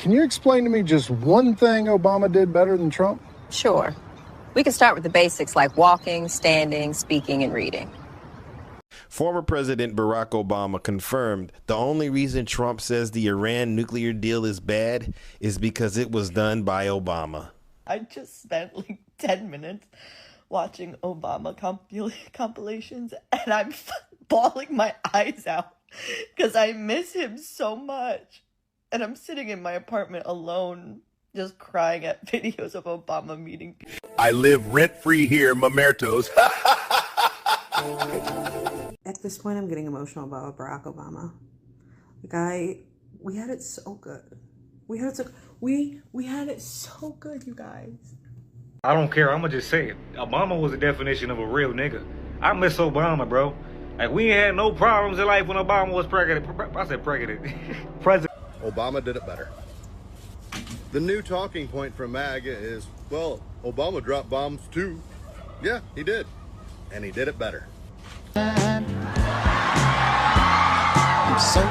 Can you explain to me just one thing Obama did better than Trump? Sure. We can start with the basics like walking, standing, speaking, and reading. Former President Barack Obama confirmed the only reason Trump says the Iran nuclear deal is bad is because it was done by Obama. I just spent like 10 minutes watching Obama compilations, and I'm bawling my eyes out because I miss him so much. And I'm sitting in my apartment alone, just crying at videos of Obama meeting people. I live rent-free here, Mamertos. At this point, I'm getting emotional about Barack Obama. We had it so good. We had it so good, you guys. I don't care. I'ma just say it. Obama was the definition of a real nigga. I miss Obama, bro. Like, we ain't had no problems in life when Obama was president. I said president. President. Obama did it better. The new talking point from MAGA is, well, Obama dropped bombs too. Yeah, he did. And he did it better. I'm so in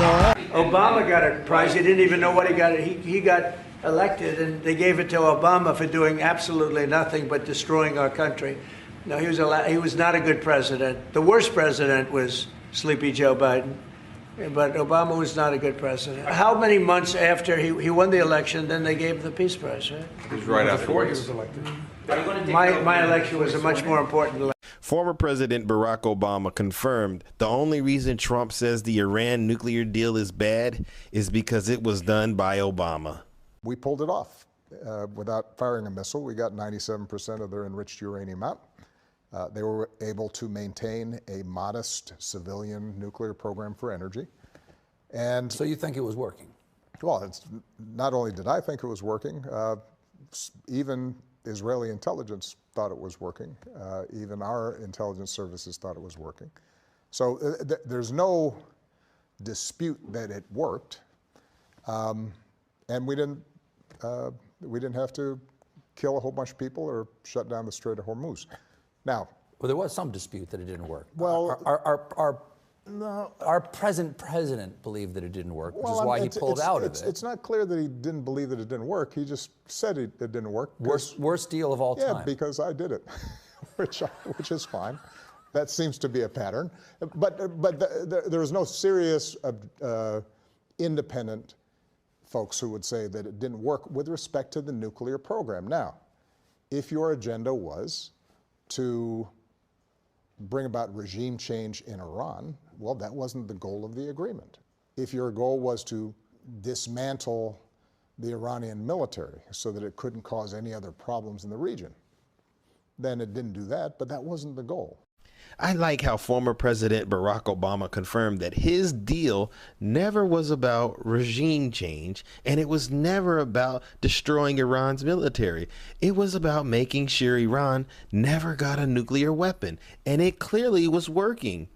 love. Obama got a prize. He didn't even know what he got. He got elected, and they gave it to Obama for doing absolutely nothing but destroying our country. No, he was not a good president. The worst president was Sleepy Joe Biden, but Obama was not a good president. How many months after he won the election, then they gave him the Peace Prize, right? It was right after he was elected. My election was a much more important election. Former President Barack Obama confirmed the only reason Trump says the Iran nuclear deal is bad is because it was done by Obama. We pulled it off without firing a missile. We got 97% of their enriched uranium out. They were able to maintain a modest civilian nuclear program for energy. And so you think it was working? Well, not only did I think it was working, even Israeli intelligence thought it was working. Even our intelligence services thought it was working. So there's no dispute that it worked. And we didn't have to kill a whole bunch of people or shut down the Strait of Hormuz. Now, well, there was some dispute that it didn't work. Well, our present president believed that it didn't work, which is why he pulled out of it. It's not clear that he didn't believe that it didn't work. He just said it didn't work. Worst deal of all time. Yeah, because I did it, which is fine. That seems to be a pattern. But there was no serious independent folks who would say that it didn't work with respect to the nuclear program. Now, if your agenda was to bring about regime change in Iran, well, that wasn't the goal of the agreement. If your goal was to dismantle the Iranian military so that it couldn't cause any other problems in the region, then it didn't do that, but that wasn't the goal. I like how former President Barack Obama confirmed that his deal never was about regime change, and it was never about destroying Iran's military. It was about making sure Iran never got a nuclear weapon, and it clearly was working.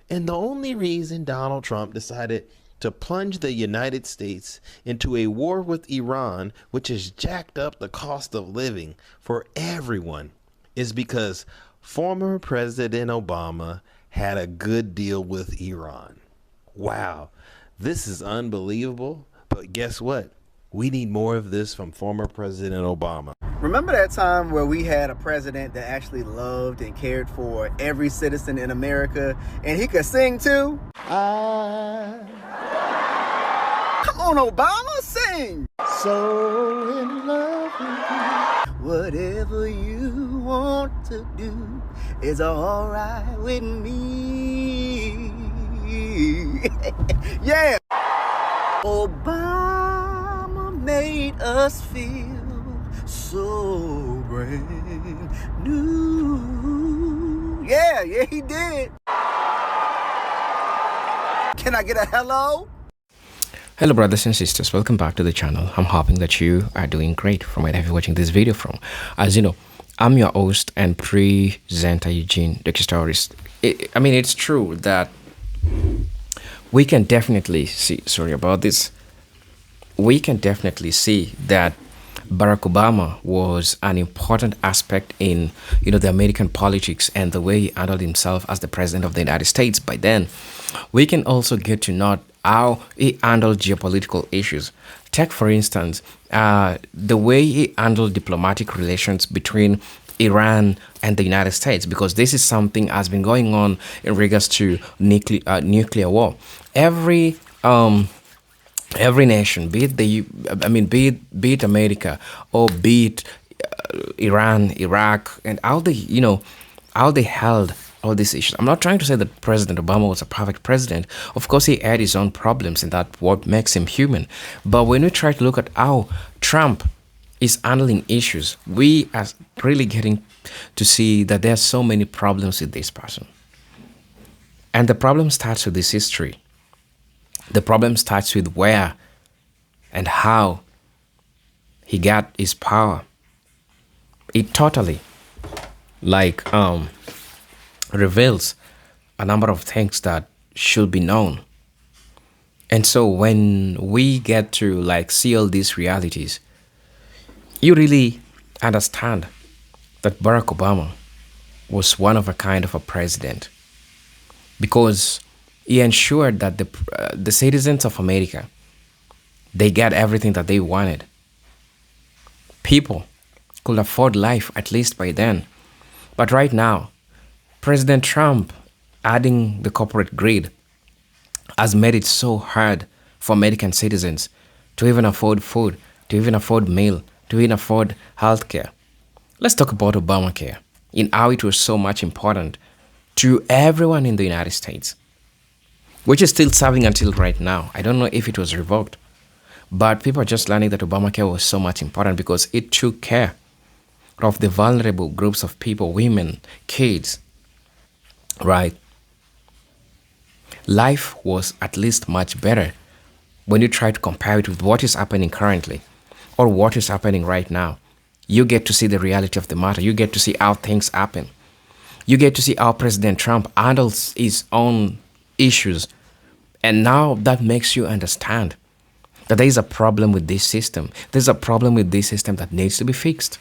And the only reason Donald Trump decided to plunge the United States into a war with Iran, which has jacked up the cost of living for everyone, is because former President Obama had a good deal with Iran. Wow, this is unbelievable. But guess what? We need more of this from former President Obama. Remember that time where we had a president that actually loved and cared for every citizen in America, and he could sing too? Come on, Obama, sing! So in love with you. Whatever you want to do is alright with me. Yeah! Obama made us feel so brand new. Yeah, he did. Can I get a hello? Hello brothers and sisters, welcome back to the channel. I'm hoping that you are doing great from wherever you're watching this video from. As you know, I'm your host and presenter Eugene, the historist. I mean, it's true that we can definitely see, we can definitely see that Barack Obama was an important aspect in, the American politics and the way he handled himself as the president of the United States. By then, we can also get to know how he handled geopolitical issues. Take, for instance, the way he handled diplomatic relations between Iran and the United States, because this is something has been going on in regards to nuclear war. Every nation, be it America or be it Iran, Iraq, and how they held all these issues. I'm not trying to say that President Obama was a perfect president. Of course, he had his own problems, and that's what makes him human. But when we try to look at how Trump is handling issues, we are really getting to see that there are so many problems with this person. And the problem starts with this history. The problem starts with where and how he got his power. It totally reveals a number of things that should be known. And so when we get to see all these realities, you really understand that Barack Obama was one of a kind of a president, because he ensured that the citizens of America, they got everything that they wanted. People could afford life, at least by then. But right now, President Trump, adding the corporate greed, has made it so hard for American citizens to even afford food, to even afford meal, to even afford healthcare. Let's talk about Obamacare and how it was so much important to everyone in the United States, which is still serving until right now. I don't know if it was revoked, but people are just learning that Obamacare was so much important because it took care of the vulnerable groups of people, women, kids, right? Life was at least much better when you try to compare it with what is happening currently or what is happening right now. You get to see the reality of the matter. You get to see how things happen. You get to see how President Trump handles his own issues. And now that makes you understand that there is a problem with this system. There's a problem with this system that needs to be fixed.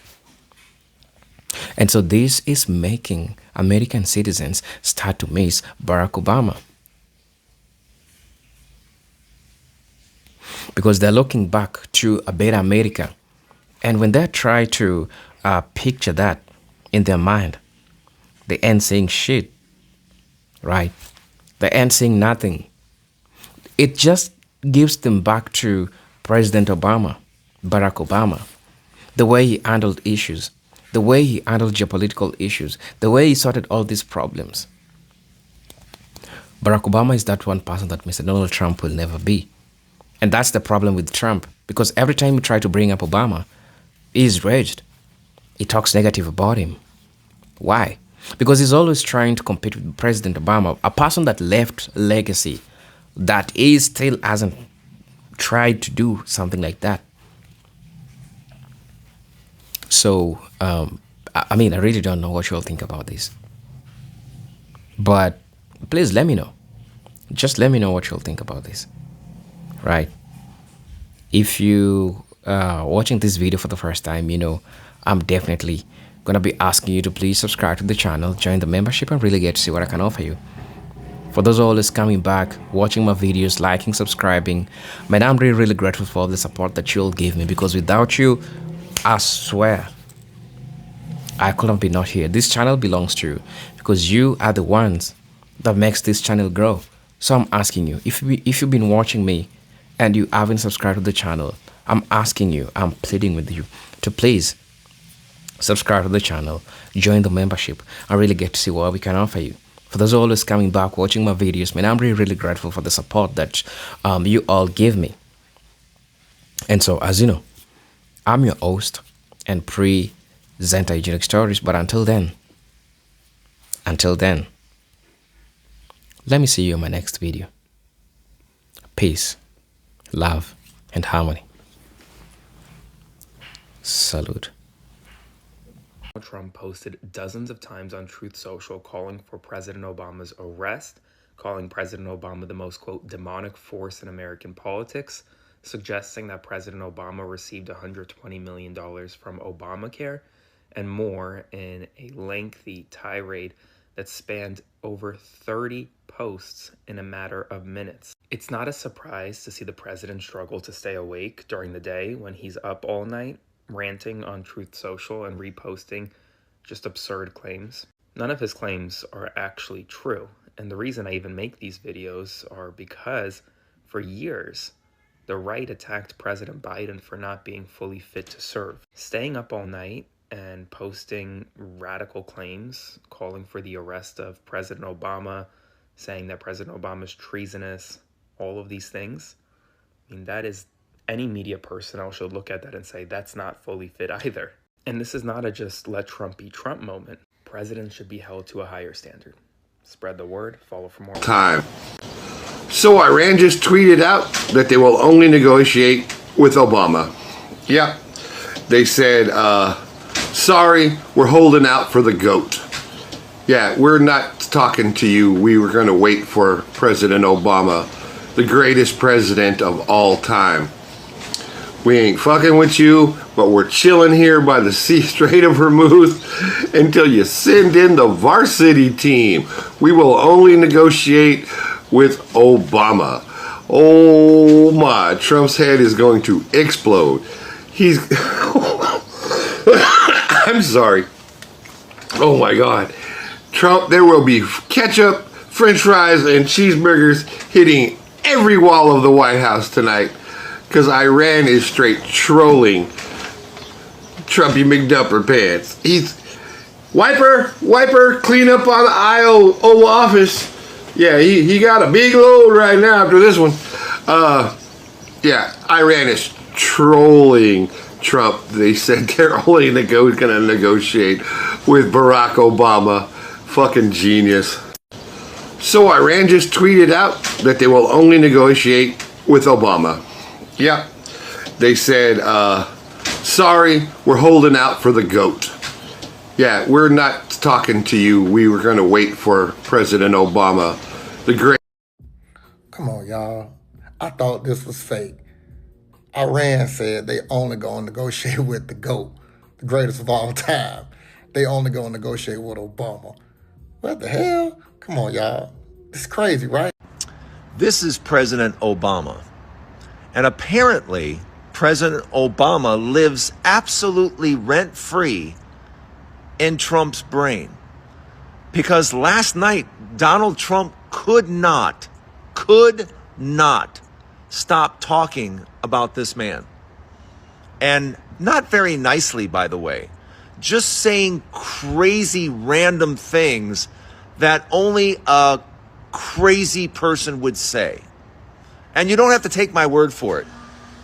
And so this is making American citizens start to miss Barack Obama, because they're looking back to a better America. And when they try to picture that in their mind, they ain't seeing shit, right? They ain't seeing nothing. It just gives them back to President Obama, Barack Obama, the way he handled issues, the way he handled geopolitical issues, the way he sorted all these problems. Barack Obama is that one person that Mr. Donald Trump will never be. And that's the problem with Trump, because every time you try to bring up Obama, he's raged. He talks negative about him. Why? Because he's always trying to compete with President Obama, a person that left legacy, that he still hasn't tried to do something like that. So, I really don't know what you all think about this. But please let me know. Just let me know what you all think about this. Right? If you are watching this video for the first time, I'm definitely going to be asking you to please subscribe to the channel, join the membership, and really get to see what I can offer you. For those always coming back, watching my videos, liking, subscribing, man, I'm really, really grateful for all the support that you'll give me, because without you, I swear, I couldn't be not here. This channel belongs to you, because you are the ones that makes this channel grow. So I'm asking you, if you've been watching me and you haven't subscribed to the channel, I'm asking you, I'm pleading with you to please subscribe to the channel, join the membership, and really get to see what we can offer you. For those always coming back, watching my videos, man, I'm really, really grateful for the support that you all give me. And so, as you know, I'm your host and presenter Eugenic Stories. But until then, let me see you in my next video. Peace, love, and harmony. Salute. Trump posted dozens of times on Truth Social calling for President Obama's arrest, calling President Obama the most, quote, demonic force in American politics, suggesting that President Obama received $120 million from Obamacare and more in a lengthy tirade that spanned over 30 posts in a matter of minutes. It's not a surprise to see the president struggle to stay awake during the day when he's up all night, ranting on Truth Social and reposting just absurd claims. None of his claims are actually true, and the reason I even make these videos are because for years, the right attacked President Biden for not being fully fit to serve. Staying up all night and posting radical claims, calling for the arrest of President Obama, saying that President Obama is treasonous, all of these things. I mean, that is, any media personnel should look at that and say, that's not fully fit either. And this is not a just let Trump be Trump moment. Presidents should be held to a higher standard. Spread the word, follow for more. Time. So Iran just tweeted out that they will only negotiate with Obama. Yep. They said, sorry, we're holding out for the GOAT. Yeah, we're not talking to you. We were going to wait for President Obama, the greatest president of all time. We ain't fucking with you, but we're chilling here by the Strait of Hormuz until you send in the varsity team. We will only negotiate with Obama. Oh my, Trump's head is going to explode. He's... I'm sorry. Oh my God. Trump, there will be ketchup, french fries, and cheeseburgers hitting every wall of the White House tonight because Iran is straight trolling Trumpy McDupper pants. He's wiper, clean up on the aisle, Oval Office. Yeah, he got a big load right now after this one. Yeah, Iran is trolling Trump. They said they're only going to negotiate with Barack Obama. Fucking genius. So Iran just tweeted out that they will only negotiate with Obama. Yep. They said, sorry, we're holding out for the GOAT. Yeah, we're not talking to you. We were going to wait for President Obama, the great... Come on, y'all. I thought this was fake. Iran said they only going to negotiate with the GOAT, the greatest of all time. They only going to negotiate with Obama. What the hell? Come on, y'all. It's crazy, right? This is President Obama. And apparently, President Obama lives absolutely rent-free in Trump's brain. Because last night, Donald Trump could not stop talking about this man. And not very nicely, by the way. Just saying crazy random things that only a crazy person would say. And you don't have to take my word for it.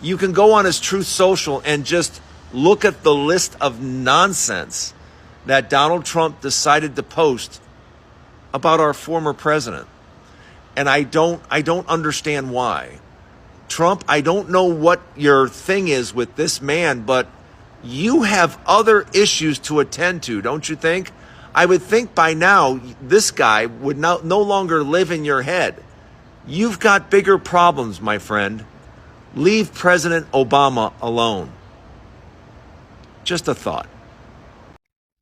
You can go on his Truth Social and just look at the list of nonsense that Donald Trump decided to post about our former president. And I don't understand why. Trump, I don't know what your thing is with this man, but you have other issues to attend to, don't you think? I would think by now this guy would no longer live in your head. You've got bigger problems, my friend. Leave President Obama alone. Just a thought.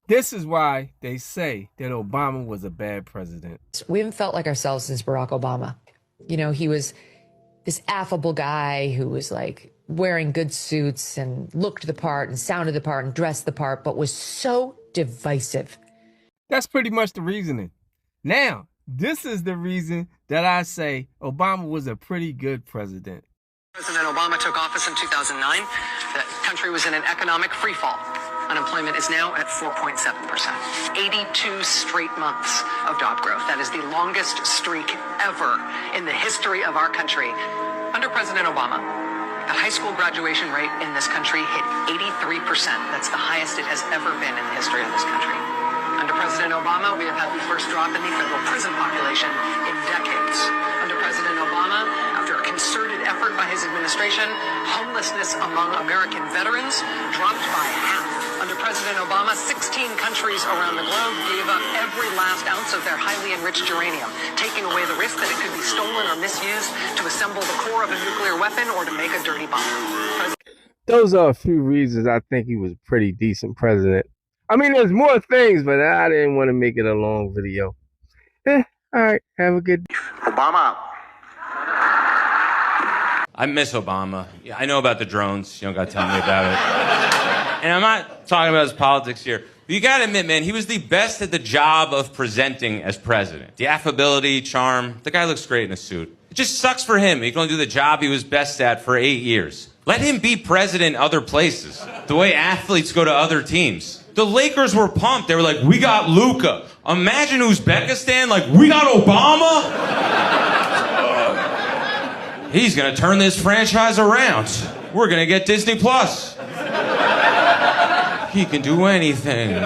This is why they say that Obama was a bad president. We haven't felt like ourselves since Barack Obama. You know, he was this affable guy who was like wearing good suits and looked the part and sounded the part and dressed the part, but was so divisive. That's pretty much the reasoning. Now, this is the reason that I say Obama was a pretty good president. President Obama took office in 2009. The country was in an economic freefall. Unemployment is now at 4.7%. 82 straight months of job growth. That is the longest streak ever in the history of our country. Under President Obama, the high school graduation rate in this country hit 83%. That's the highest it has ever been in the history of this country. Under President Obama, we have had the first drop in the federal prison population in decades. Under President Obama, after a concerted effort by his administration, homelessness among American veterans dropped by half. Under President Obama, 16 countries around the globe gave up every last ounce of their highly enriched uranium, taking away the risk that it could be stolen or misused to assemble the core of a nuclear weapon or to make a dirty bomb. Those are a few reasons I think he was a pretty decent president. I mean, there's more things, but I didn't want to make it a long video. All right, have a good day. Obama. I miss Obama. Yeah, I know about the drones. You don't got to tell me about it. And I'm not talking about his politics here. But you got to admit, man, he was the best at the job of presenting as president. The affability, charm. The guy looks great in a suit. It just sucks for him. He can only do the job he was best at for 8 years. Let him be president other places, the way athletes go to other teams. The Lakers were pumped. They were like, we got Luka. Imagine Uzbekistan, like, we got Obama. He's going to turn this franchise around. We're going to get Disney Plus. He can do anything.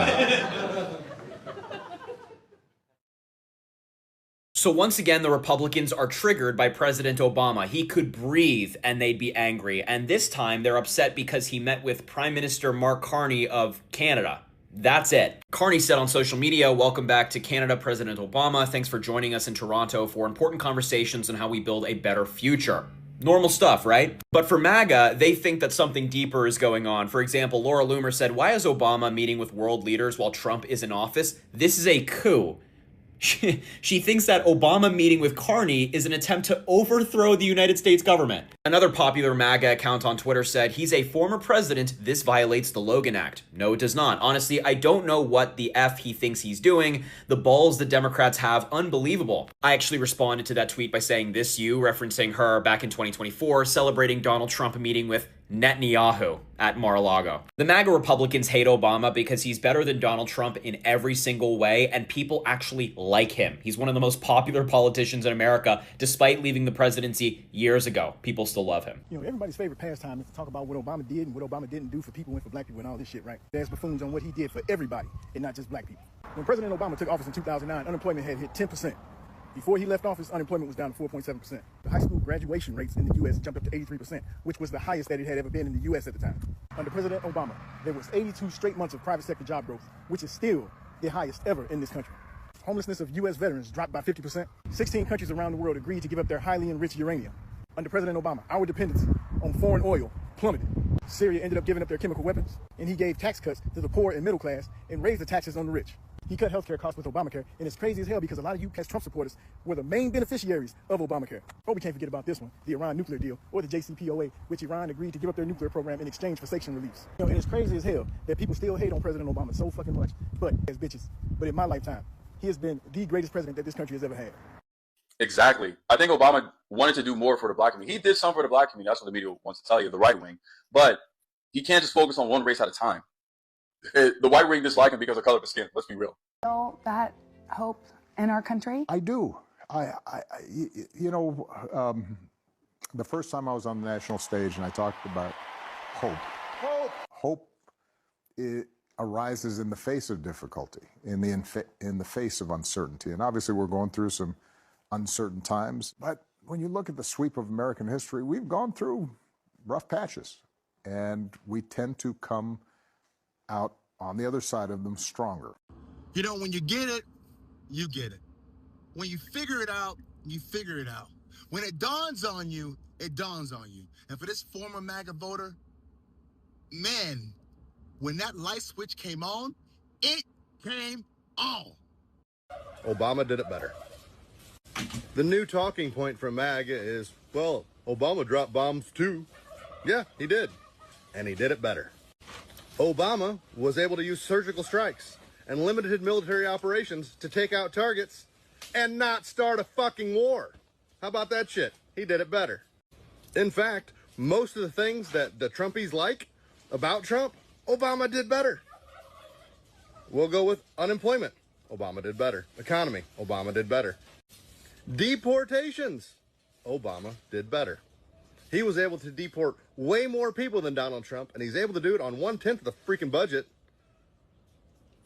So once again, the Republicans are triggered by President Obama. He could breathe and they'd be angry. And this time they're upset because he met with Prime Minister Mark Carney of Canada. That's it. Carney said on social media, "Welcome back to Canada, President Obama. Thanks for joining us in Toronto for important conversations on how we build a better future." Normal stuff, right? But for MAGA, they think that something deeper is going on. For example, Laura Loomer said, "Why is Obama meeting with world leaders while Trump is in office? This is a coup." She thinks that Obama meeting with Carney is an attempt to overthrow the United States government. Another popular MAGA account on Twitter said, "He's a former president. This violates the Logan Act." No, it does not. Honestly, I don't know what the F he thinks he's doing. The balls the Democrats have, unbelievable. I actually responded to that tweet by saying, "This you," referencing her back in 2024, celebrating Donald Trump meeting with Netanyahu at Mar-a-Lago. The MAGA Republicans hate Obama because he's better than Donald Trump in every single way, and people actually like him. He's one of the most popular politicians in America, despite leaving the presidency years ago. People still love him. You know, everybody's favorite pastime is to talk about what Obama did and what Obama didn't do for people and for black people and all this shit, right? There's buffoons on what he did for everybody and not just black people. When President Obama took office in 2009, unemployment had hit 10%. Before he left office, unemployment was down to 4.7%. The high school graduation rates in the U.S. jumped up to 83%, which was the highest that it had ever been in the U.S. at the time. Under President Obama, there was 82 straight months of private sector job growth, which is still the highest ever in this country. Homelessness of U.S. veterans dropped by 50%. 16 countries around the world agreed to give up their highly enriched uranium. Under President Obama, our dependency on foreign oil plummeted. Syria ended up giving up their chemical weapons, and he gave tax cuts to the poor and middle class and raised the taxes on the rich. He cut healthcare costs with Obamacare, and it's crazy as hell because a lot of you as Trump supporters were the main beneficiaries of Obamacare. Oh, we can't forget about this one, the Iran nuclear deal, or the JCPOA, which Iran agreed to give up their nuclear program in exchange for sanction reliefs. You know, and it's crazy as hell that people still hate on President Obama so fucking much, but as bitches. But in my lifetime, he has been the greatest president that this country has ever had. Exactly. I think Obama wanted to do more for the black community. He did some for the black community. That's what the media wants to tell you, the right wing. But he can't just focus on one race at a time. The white wing dislike him because of color of his skin. Let's be real. Feel that hope in our country? I do. The first time I was on the national stage and I talked about hope. Hope arises in the face of difficulty, in the face of uncertainty. And obviously we're going through some uncertain times. But when you look at the sweep of American history, we've gone through rough patches. And we tend to come out on the other side of them stronger. You know, when you get it, you get it. When you figure it out, you figure it out. When it dawns on you, it dawns on you. And for this former MAGA voter, man, when that light switch came on, it came on. Obama did it better. The new talking point from MAGA is, well, Obama dropped bombs too. Yeah, he did. And he did it better. Obama was able to use surgical strikes and limited military operations to take out targets and not start a fucking war. How about that shit? He did it better. In fact, most of the things that the Trumpies like about Trump, Obama did better. We'll go with unemployment. Obama did better. Economy. Obama did better. Deportations. Obama did better. He was able to deport way more people than Donald Trump, and he's able to do it on 1/10 of the freaking budget.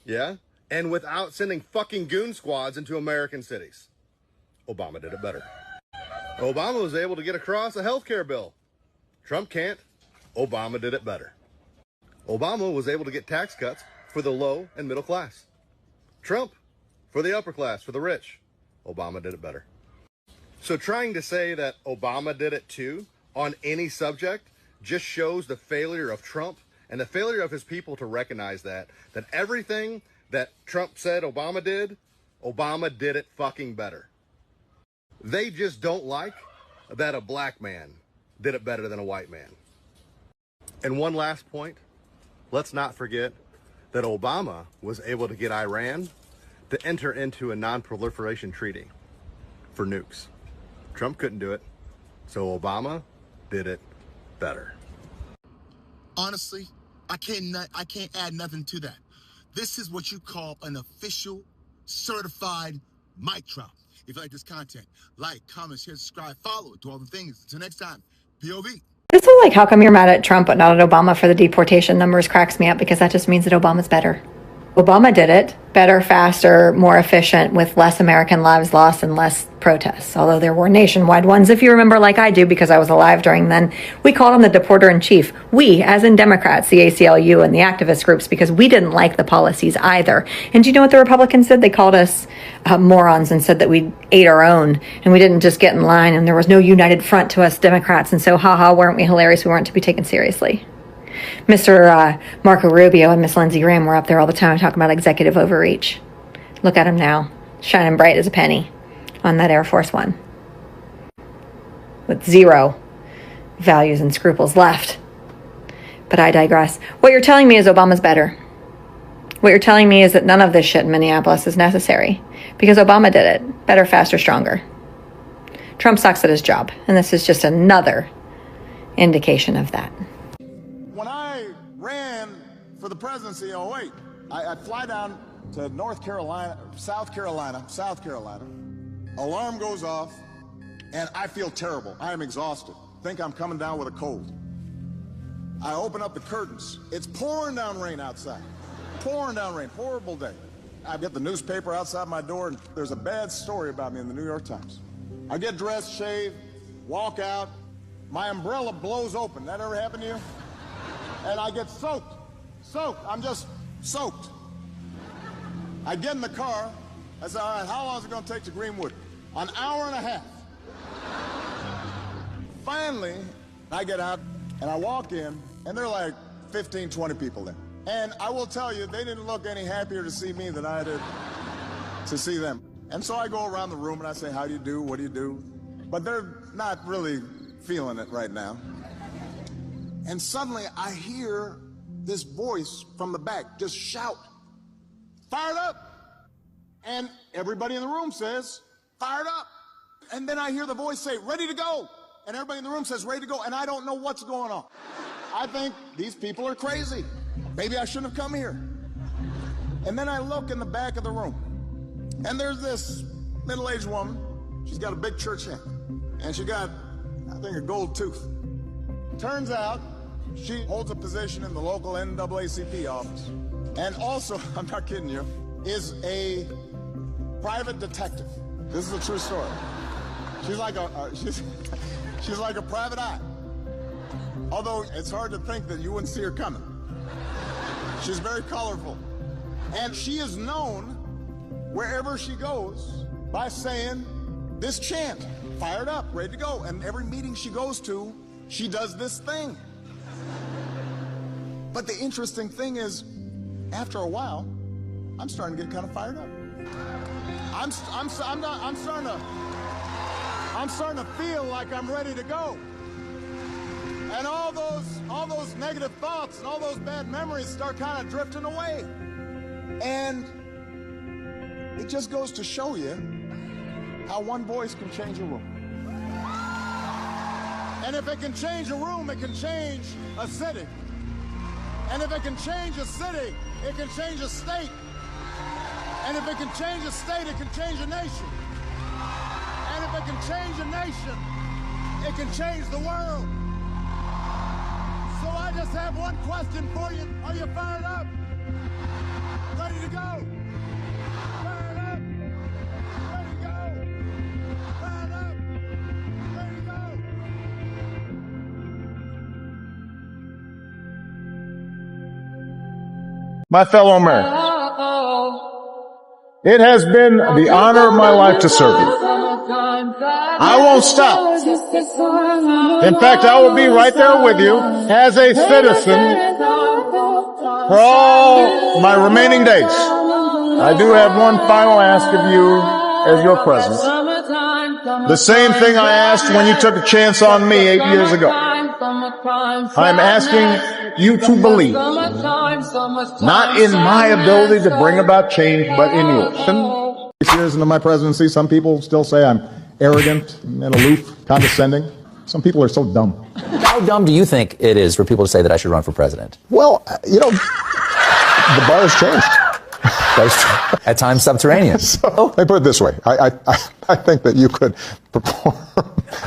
Yeah? And without sending fucking goon squads into American cities. Obama did it better. Obama was able to get across a health care bill. Trump can't. Obama did it better. Obama was able to get tax cuts for the low and middle class. Trump for the upper class, for the rich. Obama did it better. So trying to say that Obama did it too on any subject just shows the failure of Trump and the failure of his people to recognize that everything that Trump said Obama did it fucking better. They just don't like that a black man did it better than a white man. And one last point, let's not forget that Obama was able to get Iran to enter into a non-proliferation treaty for nukes. Trump couldn't do it, so Obama did it better. Honestly, I can't add nothing to that. This is what you call an official, certified mic drop. If you like this content, like, comment, share, subscribe, follow, do all the things. Until next time, POV. This whole like, how come you're mad at Trump but not at Obama for the deportation numbers cracks me up, because that just means that Obama's better. Obama did it better, faster, more efficient, with less American lives lost and less protests. Although there were nationwide ones, if you remember, like I do, because I was alive during then. We called him the deporter in chief. We, as in Democrats, the ACLU and the activist groups, because we didn't like the policies either. And do you know what the Republicans did? They called us morons and said that we ate our own and we didn't just get in line, and there was no united front to us Democrats. And so, haha, weren't we hilarious? We weren't to be taken seriously. Mr. Marco Rubio and Miss Lindsey Graham were up there all the time talking about executive overreach. Look at him now, shining bright as a penny on that Air Force One, with zero values and scruples left. But I digress. What you're telling me is Obama's better. What you're telling me is that none of this shit in Minneapolis is necessary, because Obama did it better, faster, stronger. Trump sucks at his job, and this is just another indication of that. When I ran for the presidency in 2008, I'd fly down to South Carolina. Alarm goes off, and I feel terrible. I am exhausted. Think I'm coming down with a cold. I open up the curtains. It's pouring down rain outside. Pouring down rain. Horrible day. I get the newspaper outside my door, and there's a bad story about me in the New York Times. I get dressed, shave, walk out. My umbrella blows open. That ever happened to you? And I get soaked. I'm just soaked. I get in the car. I say, all right, how long is it going to take to Greenwood? An hour and a half. Finally, I get out and I walk in, and there are like 15, 20 people there. And I will tell you, they didn't look any happier to see me than I did to see them. And so I go around the room and I say, how do you do? What do you do? But they're not really feeling it right now. And suddenly I hear this voice from the back just shout, fired up. And everybody in the room says, fired up. And then I hear the voice say, ready to go. And everybody in the room says, ready to go. And I don't know what's going on. I think these people are crazy. Maybe I shouldn't have come here. And then I look in the back of the room, and there's this middle-aged woman. She's got a big church hat, and she got, I think, a gold tooth. Turns out she holds a position in the local NAACP office, and also, I'm not kidding you, is a private detective. This is a true story. She's like she's like a private eye. Although it's hard to think that you wouldn't see her coming. She's very colorful. And she is known wherever she goes by saying this chant, fired up, ready to go. And every meeting she goes to, she does this thing. But the interesting thing is, after a while, I'm starting to get kind of fired up. I'm starting to feel like I'm ready to go. And all those negative thoughts and all those bad memories start kind of drifting away. And it just goes to show you how one voice can change a room. And if it can change a room, it can change a city. And if it can change a city, it can change a state. And if it can change a state, it can change a nation. And if it can change a nation, it can change the world. So I just have one question for you. Are you fired up? Ready to go? Fired up? Ready to go? Fired up? Ready to go? My fellow Americans, it has been the honor of my life to serve you. I won't stop. In fact, I will be right there with you as a citizen for all my remaining days. I do have one final ask of you as your president. The same thing I asked when you took a chance on me 8 years ago. I'm asking you to believe, not in my ability to bring about change, but in yours. 6 years into my presidency, some people still say I'm arrogant and aloof, condescending. Some people are so dumb. How dumb do you think it is for people to say that I should run for president? Well, you know, the bar has changed. At times subterranean. So, let me put it this way. I think that you could perform.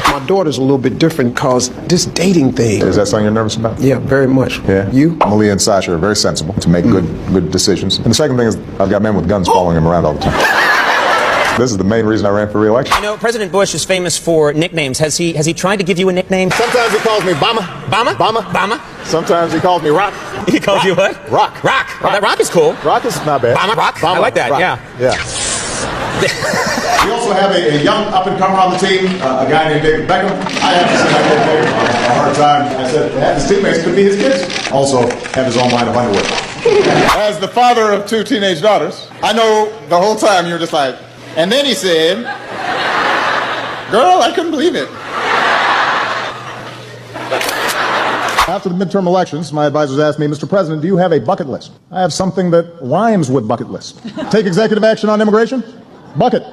My daughter's a little bit different because this dating thing. Is that something you're nervous about? Yeah, very much. Yeah. You? Malia and Sasha are very sensible to make good decisions. And the second thing is I've got men with guns following him around all the time. This is the main reason I ran for re-election. You know, President Bush is famous for nicknames. Has he tried to give you a nickname? Sometimes he calls me Bama. Bama? Bama. Bama? Sometimes he calls me Rock. He calls you what? Rock. Rock. Oh, that Rock is cool. Rock is not bad. Bama? Rock? Bama. I like that, Rock. yeah. We also have a young up-and-comer on the team, a guy named David Beckham. I have to say I gave David a hard time. I said half his teammates could be his kids. Also have his own line of underwear. As the father of 2 teenage daughters, I know the whole time you were just like, and then he said, girl, I couldn't believe it. After the midterm elections, my advisors asked me, Mr. President, do you have a bucket list? I have something that rhymes with bucket list. Take executive action on immigration? Bucket.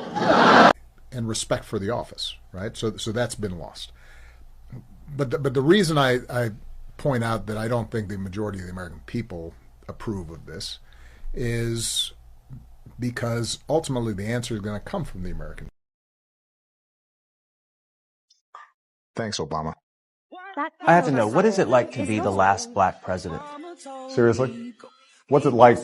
And respect for the office, right? So that's been lost. But the reason I point out that I don't think the majority of the American people approve of this is because ultimately the answer is going to come from the American. Thanks, Obama. I have to know, what is it like to be the last black president? Seriously? What's it like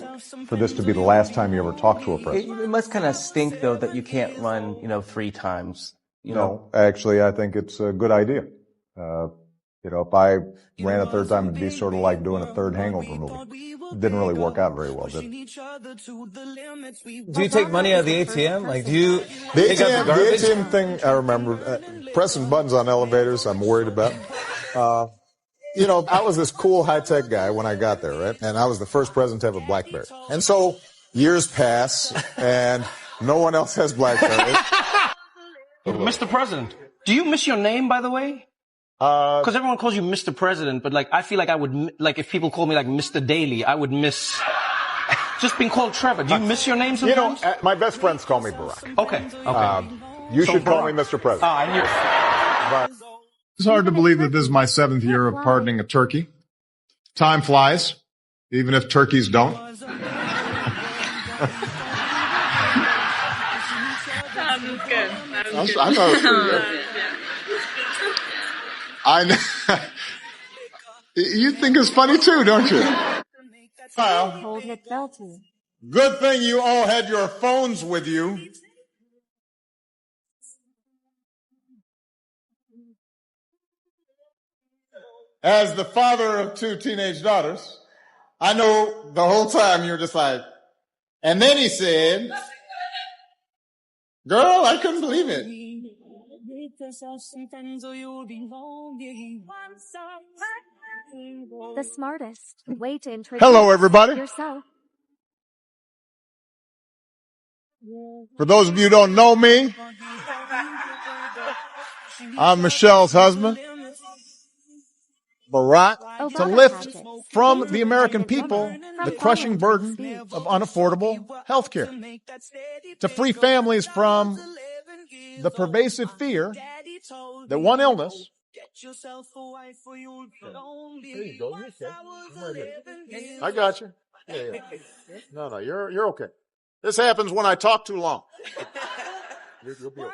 for this to be the last time you ever talk to a president? It must kind of stink, though, that you can't run, 3 times. No, actually, I think it's a good idea. If I ran a third time, it'd be sort of like doing a third Hangover movie. It didn't really work out very well, did it? Do you take money out of the ATM? Like, do you take out the garbage? The ATM thing, I remember. Pressing buttons on elevators, I'm worried about. I was this cool high-tech guy when I got there, right? And I was the first president to have a BlackBerry. And so years pass, and no one else has BlackBerry. Mr. President, do you miss your name, by the way? Because everyone calls you Mr. President, but I feel like I would, if people call me Mr. Daly, I would miss just being called Trevor. Do you miss your name sometimes? My best friends call me Barack. Okay. You should call me Mr. President. I knew. But it's hard to believe that this is my 7th year of pardoning a turkey. Time flies, even if turkeys don't. That was good. I thought it was pretty good. You think it's funny too, don't you? Well, good thing you all had your phones with you. As the father of 2 teenage daughters, I know the whole time you were just like, and then he said, girl, I couldn't believe it. The smartest way to introduce Hello, everybody. yourself. For those of you who don't know me, I'm Michelle's husband, Barack, to lift from the American people the crushing burden of unaffordable health care, to free families from the pervasive fear that one illness. There you go. You're okay. I'm right here. I got you. Yeah. No, you're okay. This happens when I talk too long. You'll be okay.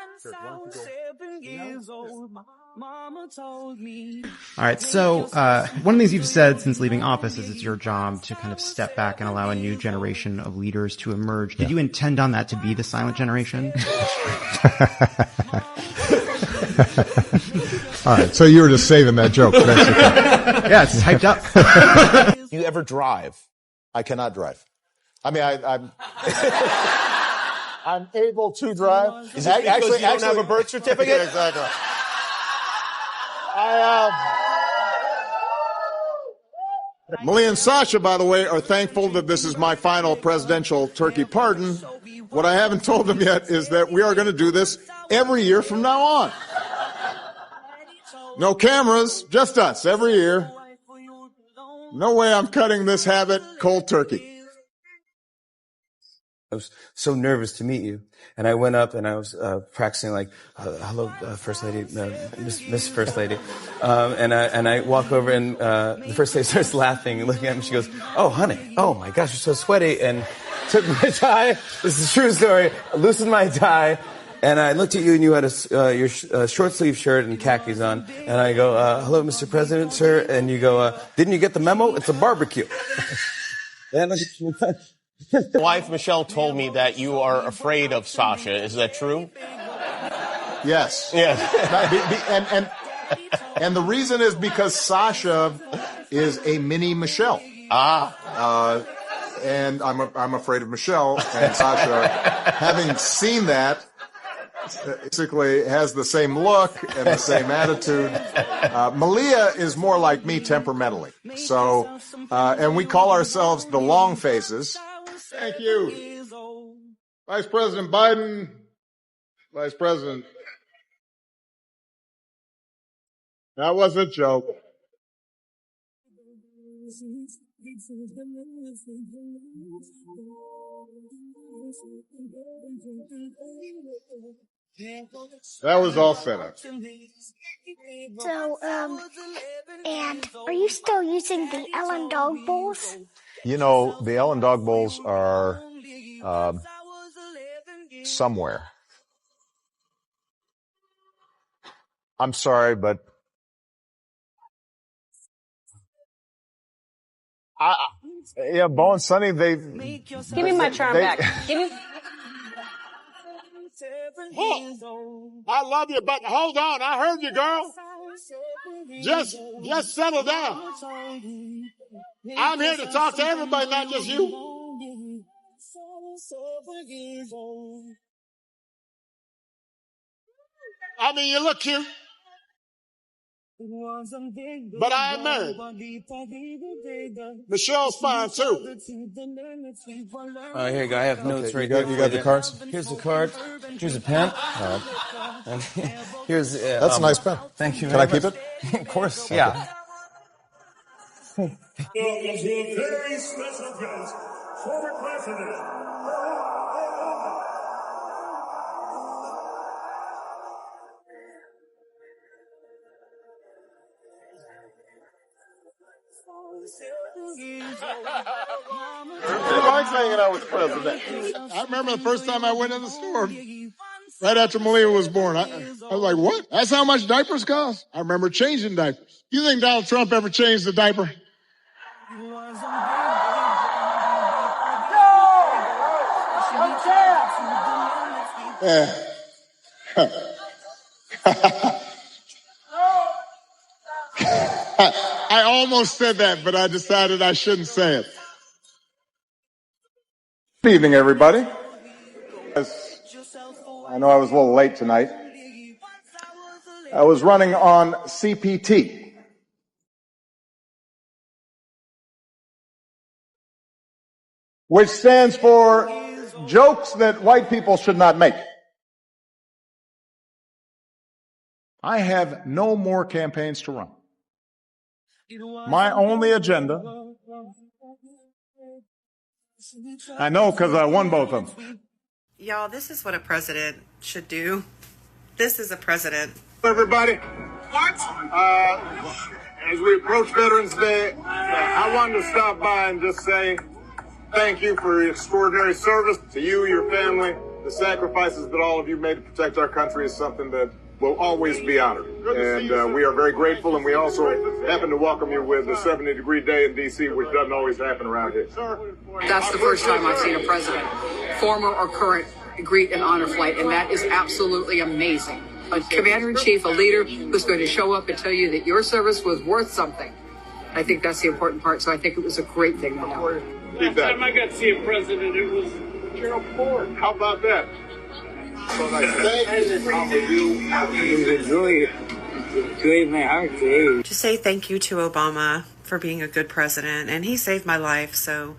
All right, so one of the things you've said since leaving office is it's your job to kind of step back and allow a new generation of leaders to emerge. Did you intend on that to be the silent generation? All right, so you were just saving that joke. Yeah, it's hyped up. Do you ever drive? I cannot drive. I mean, I'm I'm able to drive. Is it because you don't have a birth certificate? Yeah, exactly. Malia and Sasha, by the way, are thankful that this is my final presidential turkey pardon. What I haven't told them yet is that we are going to do this every year from now on. No cameras, just us, every year. No way I'm cutting this habit cold turkey. I was so nervous to meet you, and I went up and I was practicing like, "Hello, First Lady, Miss First Lady," and I walk over and the First Lady starts laughing and looking at me. She goes, "Oh, honey, oh my gosh, you're so sweaty," and took my tie. This is a true story. I loosened my tie, and I looked at you, and you had your short sleeve shirt and khakis on, and I go, "Hello, Mr. President, sir," and you go, "Didn't you get the memo? It's a barbecue." And Wife Michelle told me that you are afraid of Sasha. Is that true? Yes. Yes. And the reason is because Sasha is a mini Michelle. And I'm afraid of Michelle, and Sasha, having seen that, basically has the same look and the same attitude. Malia is more like me temperamentally. So, and we call ourselves the long faces. Thank you. Vice President Biden, Vice President. That was a joke. That was all set up. So, and are you still using the Ellen Dog Bowls? You know, the Ellen Dog Bowls are somewhere. I'm sorry, but yeah, Bo and Sonny, they Give me my charm back. Give me. I love you, but hold on. I heard you, girl. Just settle down. I'm here to talk to everybody, not just you. I mean, you look cute. But I am married. Michelle's fine, too. Here you go. I have notes right here. You got the cards? Here's the card. Here's a pen. And here's... That's a nice pen. Thank you Can very I keep much. it? Of course, Okay. yeah. Very special guest, former president. He likes hanging out with the president. I remember the first time I went in the store, right after Malia was born. I was like, what? That's how much diapers cost? I remember changing diapers. You think Donald Trump ever changed the diaper? Yeah. I almost said that, but I decided I shouldn't say it. Good evening, everybody. I know I was a little late tonight. I was running on CPT. Which stands for jokes that white people should not make. I have no more campaigns to run. My only agenda, I know because I won both of them. Y'all, this is what a president should do. This is a president. Everybody, as we approach Veterans Day, I wanted to stop by and just say thank you for your extraordinary service to you, your family. The sacrifices that all of you made to protect our country is something that will always be honored. And we are very grateful, and we also happen to welcome you with a 70-degree day in D.C., which doesn't always happen around here. That's the first time I've seen a president, former or current, greet an honor flight, and that is absolutely amazing. A commander-in-chief, a leader who's going to show up and tell you that your service was worth something. I think that's the important part, so I think it was a great thing to know. Last time I got to see a president, it was Gerald Ford. How about that? So nice. To say thank you to Obama for being a good president, and he saved my life, so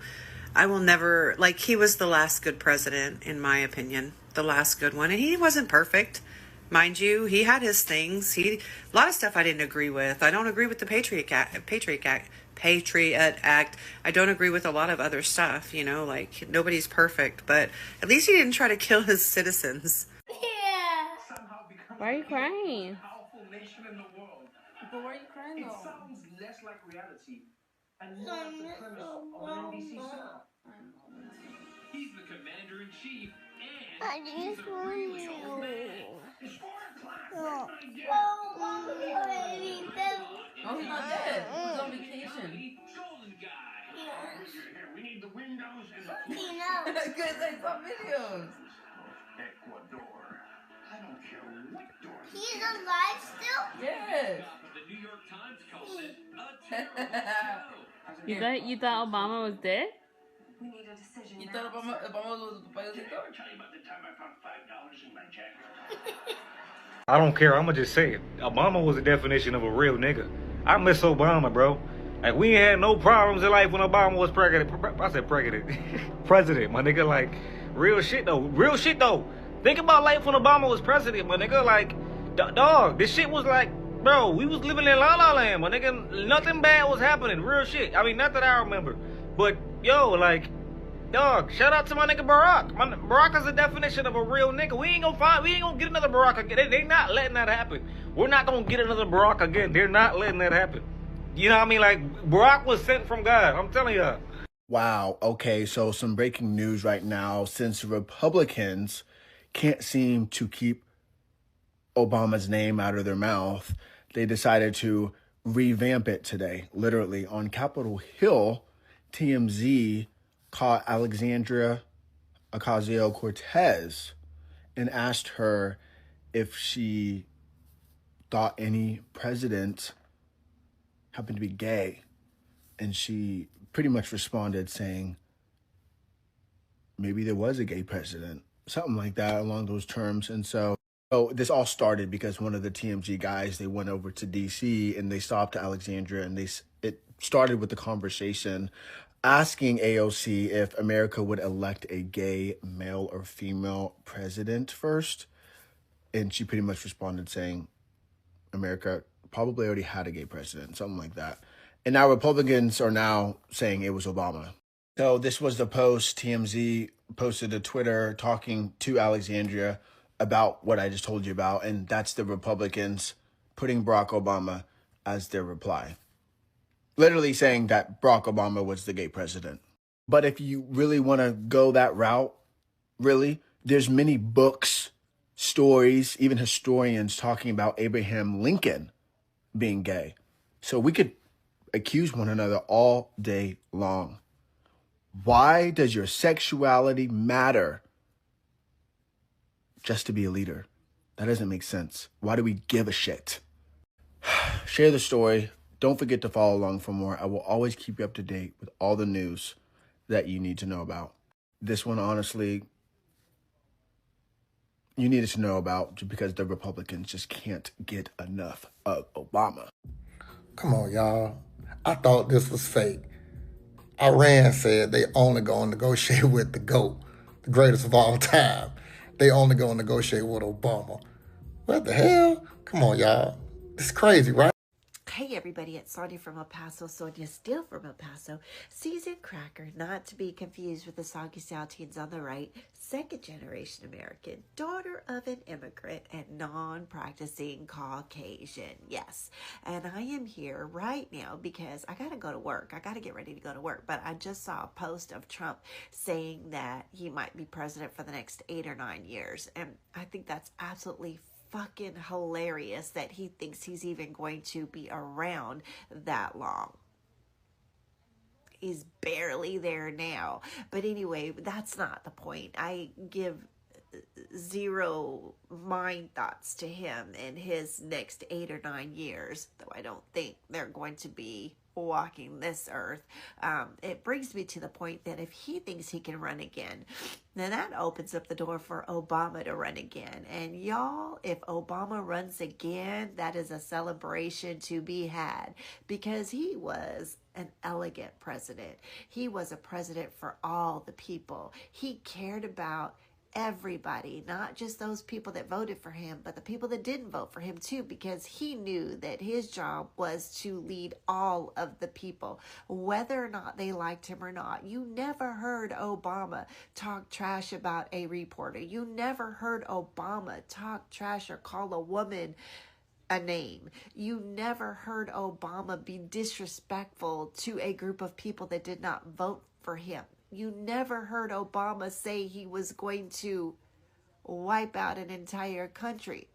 I will never, like, he was the last good president, in my opinion, the last good one, and he wasn't perfect. Mind you, he had his things. A lot of stuff I didn't agree with. I don't agree with the Patriot Act. I don't agree with a lot of other stuff, like nobody's perfect, but at least he didn't try to kill his citizens. Why are you crying? But why are you crying though? It sounds less like reality and more like the premise of an NBC soap. He's the commander-in-chief and he's a really old man. It's 4 o'clock. Where's my dad? Oh, he's not dead. He's on vacation. Golden guy. Here, we need the windows and the Because I saw videos. Ecuador. I don't care what door. He's alive still? Yes. The New York Times calls it a terrible show. You thought Obama was dead? We need a decision. You thought Obama was the president? Did I ever tell you about the time I found $5 in my jacket? I don't care. I'm gonna just say it. Obama was the definition of a real nigga. I miss Obama, bro. Like, we ain't had no problems in life when Obama was president. I said president. President, my nigga. Like, real shit, though. Real shit, though. Think about life when Obama was president, my nigga. Like, dog, this shit was like, bro, we was living in La La Land, my nigga. Nothing bad was happening. Real shit. I mean, not that I remember. But, yo, like, dog, shout out to my nigga Barack. Barack is the definition of a real nigga. We ain't gonna get another Barack again. They not letting that happen. We're not gonna get another Barack again. They're not letting that happen. You know what I mean? Like, Barack was sent from God. I'm telling y'all. Wow. Okay, so some breaking news right now. Since Republicans can't seem to keep Obama's name out of their mouth, they decided to revamp it today. Literally, on Capitol Hill, TMZ caught Alexandria Ocasio-Cortez and asked her if she thought any president happened to be gay. And she pretty much responded saying, maybe there was a gay president, something like that along those terms. And so this all started because one of the TMZ guys, they went over to DC and they stopped Alexandria, and it started with the conversation asking AOC if America would elect a gay male or female president first. And she pretty much responded saying America probably already had a gay president, something like that. And now Republicans are now saying it was Obama. So this was the post. TMZ posted to Twitter talking to Alexandria about what I just told you about. And that's the Republicans putting Barack Obama as their reply. Literally saying that Barack Obama was the gay president. But if you really want to go that route, really, there's many books, stories, even historians talking about Abraham Lincoln being gay. So we could accuse one another all day long. Why does your sexuality matter just to be a leader? That doesn't make sense. Why do we give a shit? Share the story. Don't forget to follow along for more. I will always keep you up to date with all the news that you need to know about. This one, honestly, you needed to know about just because the Republicans just can't get enough of Obama. Come on, y'all. I thought this was fake. Iran said they only going to negotiate with the GOAT, the greatest of all time. They only going to negotiate with Obama. What the hell? Come on, y'all. It's crazy, right? Hey everybody, it's Sonia from El Paso, Sonia Steele from El Paso, seasoned cracker, not to be confused with the soggy Saltines on the right, second generation American, daughter of an immigrant, and non-practicing Caucasian, yes. And I am here right now because I gotta go to work. I gotta get ready to go to work, but I just saw a post of Trump saying that he might be president for the next 8 or 9 years, and I think that's absolutely fucking hilarious that he thinks he's even going to be around that long. He's barely there now. But anyway, that's not the point. I give zero mind thoughts to him in his next 8 or 9 years, though I don't think they're going to be walking this earth. It brings me to the point that if he thinks he can run again, then that opens up the door for Obama to run again. And y'all, if Obama runs again, that is a celebration to be had, because he was an elegant president. He was a president for all the people. He cared about everybody, not just those people that voted for him, but the people that didn't vote for him too, because he knew that his job was to lead all of the people, whether or not they liked him or not. You never heard Obama talk trash about a reporter. You never heard Obama talk trash or call a woman a name. You never heard Obama be disrespectful to a group of people that did not vote for him. You never heard Obama say he was going to wipe out an entire country.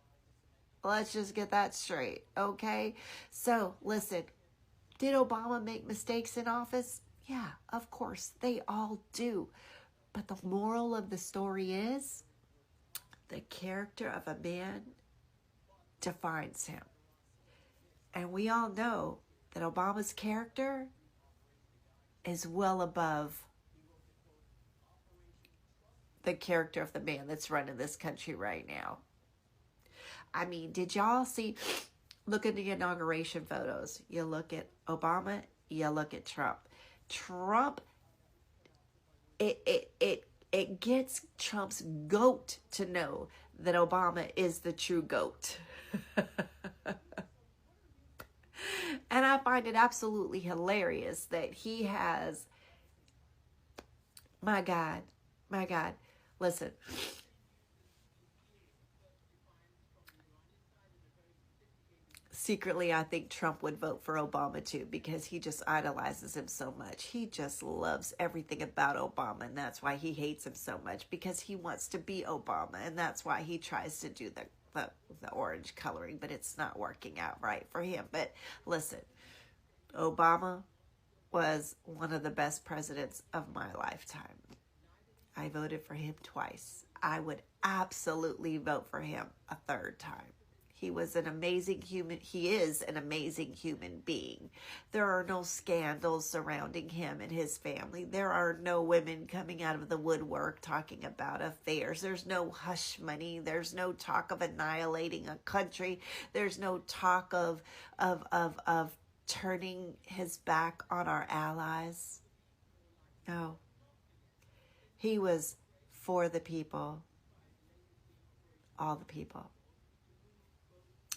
Let's just get that straight, okay? So, listen, did Obama make mistakes in office? Yeah, of course, they all do. But the moral of the story is, the character of a man defines him. And we all know that Obama's character is well above the character of the man that's running this country right now. I mean, did y'all see, look at the inauguration photos. You look at Obama, you look at Trump. Trump, it gets Trump's goat to know that Obama is the true goat. And I find it absolutely hilarious that he has, my God, listen. Secretly, I think Trump would vote for Obama too, because he just idolizes him so much. He just loves everything about Obama, and that's why he hates him so much, because he wants to be Obama, and that's why he tries to do the orange coloring, but it's not working out right for him. But listen, Obama was one of the best presidents of my lifetime. I voted for him twice. I would absolutely vote for him a third time. He was an amazing human. He is an amazing human being. There are no scandals surrounding him and his family. There are no women coming out of the woodwork talking about affairs. There's no hush money. There's no talk of annihilating a country. There's no talk of turning his back on our allies. No. He was for the people. All the people.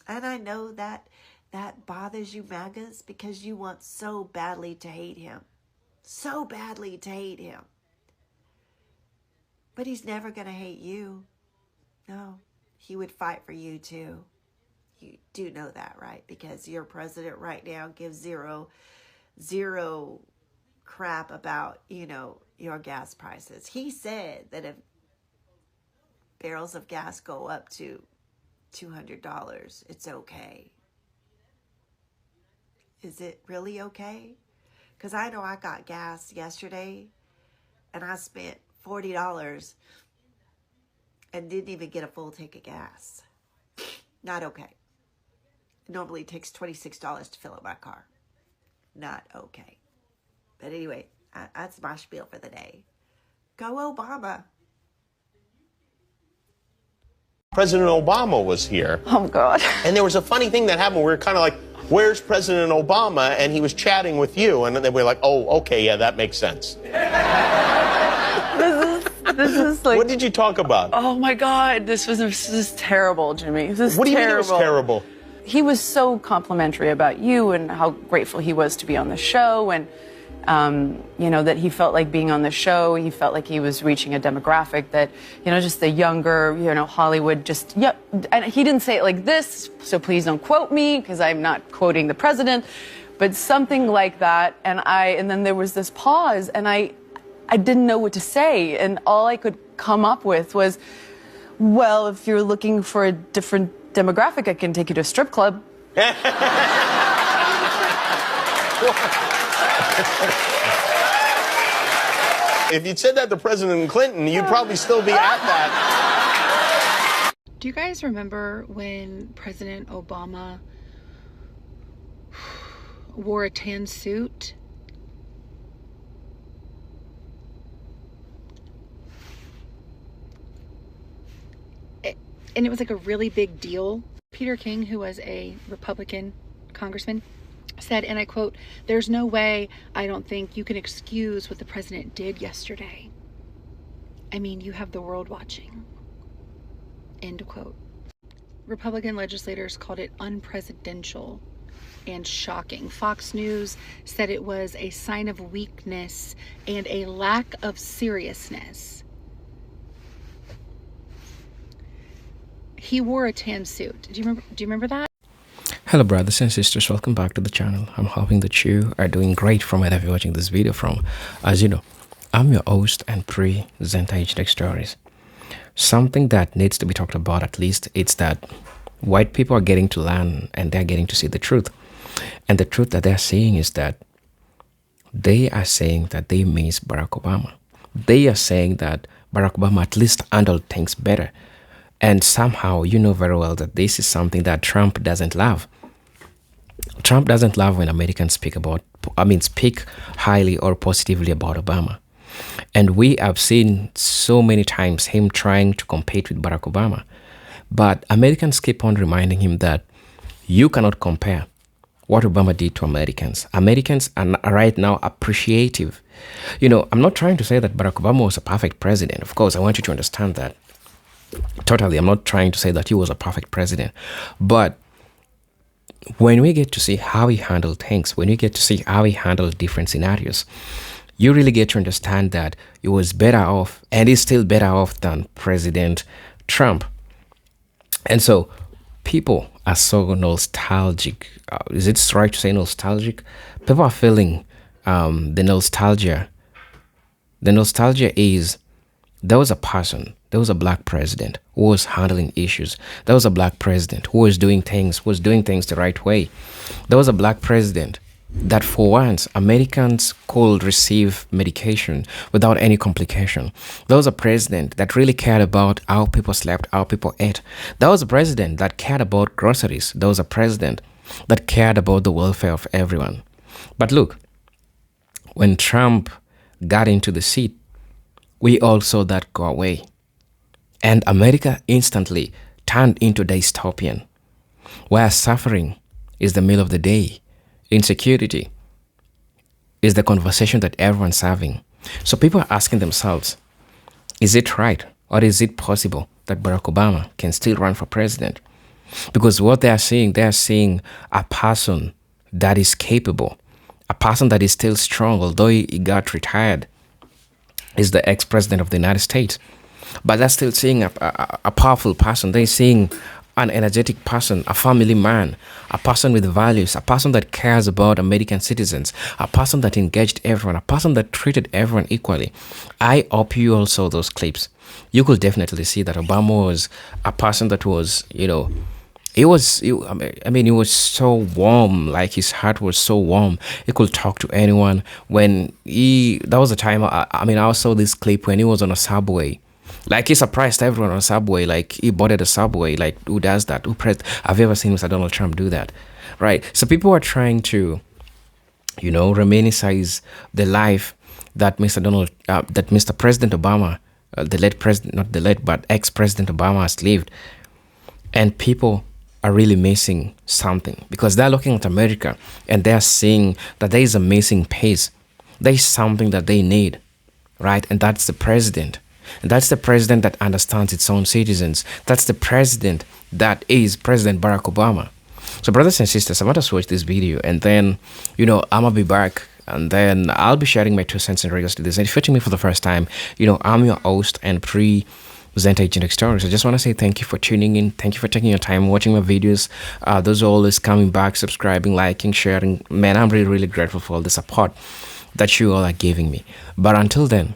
And I know that bothers you, MAGAs, because you want so badly to hate him. So badly to hate him. But he's never going to hate you. No, he would fight for you too. You do know that, right? Because your president right now gives zero crap about, your gas prices. He said that if barrels of gas go up to $200, it's okay. Is it really okay? Because I know I got gas yesterday and I spent $40 and didn't even get a full tank of gas. Not okay. It normally takes $26 to fill up my car. Not okay. But anyway, that's my spiel for the day. Go Obama. President Obama was here. Oh, God. And there was a funny thing that happened. We were kind of like, where's President Obama? And he was chatting with you. And then we were like, oh, okay, yeah, that makes sense. This is like... What did you talk about? Oh, my God. This is terrible, Jimmy. This is What do you terrible. mean it was terrible? He was so complimentary about you and how grateful he was to be on the show. And that he felt like being on the show, he felt like he was reaching a demographic that, just the younger, Hollywood and he didn't say it like this, so please don't quote me, because I'm not quoting the president, but something like that. And then there was this pause, and I didn't know what to say, and all I could come up with was, well, if you're looking for a different demographic, I can take you to a strip club. If you'd said that to President Clinton, you'd probably still be at that. Do you guys remember when President Obama wore a tan suit. And it was like a really big deal. Peter King, who was a Republican congressman, said, and I quote, "There's no way I don't think you can excuse what the president did yesterday. I mean, you have the world watching." End quote. Republican legislators called it unpresidential and shocking. Fox News said it was a sign of weakness and a lack of seriousness. He wore a tan suit. Do you remember that? Hello brothers and sisters, welcome back to the channel. I'm hoping that you are doing great from wherever you're watching this video from. As you know, I'm your host and presenter Anecdotes Stories. Something that needs to be talked about, at least, it's that white people are getting to learn and they're getting to see the truth. And the truth that they're seeing is that they are saying that they miss Barack Obama. They are saying that Barack Obama at least handled things better. And somehow you know very well that this is something that Trump doesn't love. Trump doesn't love when Americans speak highly or positively about Obama. And we have seen so many times him trying to compete with Barack Obama. But Americans keep on reminding him that you cannot compare what Obama did to Americans. Americans are right now appreciative. You know, I'm not trying to say that Barack Obama was a perfect president. Of course, I want you to understand that. Totally, I'm not trying to say that he was a perfect president. But when we get to see how he handled things, when we get to see how he handled different scenarios, you really get to understand that he was better off, and he's still better off than President Trump. And so people are so nostalgic. Is it right to say nostalgic? People are feeling the nostalgia. The nostalgia is, there was a person, there was a black president who was handling issues. There was a black president who was doing things the right way. There was a black president that for once Americans could receive medication without any complication. There was a president that really cared about how people slept, how people ate. There was a president that cared about groceries. There was a president that cared about the welfare of everyone. But look, when Trump got into the seat, we all saw that go away. And America instantly turned into dystopian, where suffering is the meal of the day. Insecurity is the conversation that everyone's having. So people are asking themselves, is it right or is it possible that Barack Obama can still run for president? Because what they are seeing a person that is capable, a person that is still strong, although he got retired, is the ex-president of the United States. But they're still seeing a powerful person. They're seeing an energetic person, a family man, a person with values, a person that cares about American citizens, a person that engaged everyone, a person that treated everyone equally. I hope you all saw those clips. You could definitely see that Obama was a person that was, he was so warm, like his heart was so warm. He could talk to anyone. That was a time, I saw this clip when he was on a subway. Like, he surprised everyone on a subway. Like, he boarded a subway. Like, who does that? Have you ever seen Mr. Donald Trump do that? Right? So people are trying to, reminisce the life that Mr. President Obama, ex-President Obama has lived. And people are really missing something, because they're looking at America and they're seeing that there is a missing piece. There is something that they need, right? And that's the president. And that's the president that understands its own citizens. That's the president that is President Barack Obama. So brothers and sisters, I want us to watch this video, and then, I'm going to be back, and then I'll be sharing my 2 cents in regards to this. And if you're watching me for the first time, I'm your host and presenter Anecdotes Stories. I just want to say thank you for tuning in. Thank you for taking your time watching my videos. Those are always coming back, subscribing, liking, sharing. Man, I'm really, really grateful for all the support that you all are giving me. But until then,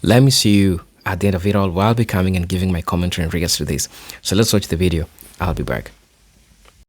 let me see you at the end of it all, while I'll be coming and giving my commentary in regards to this. So let's watch the video. I'll be back.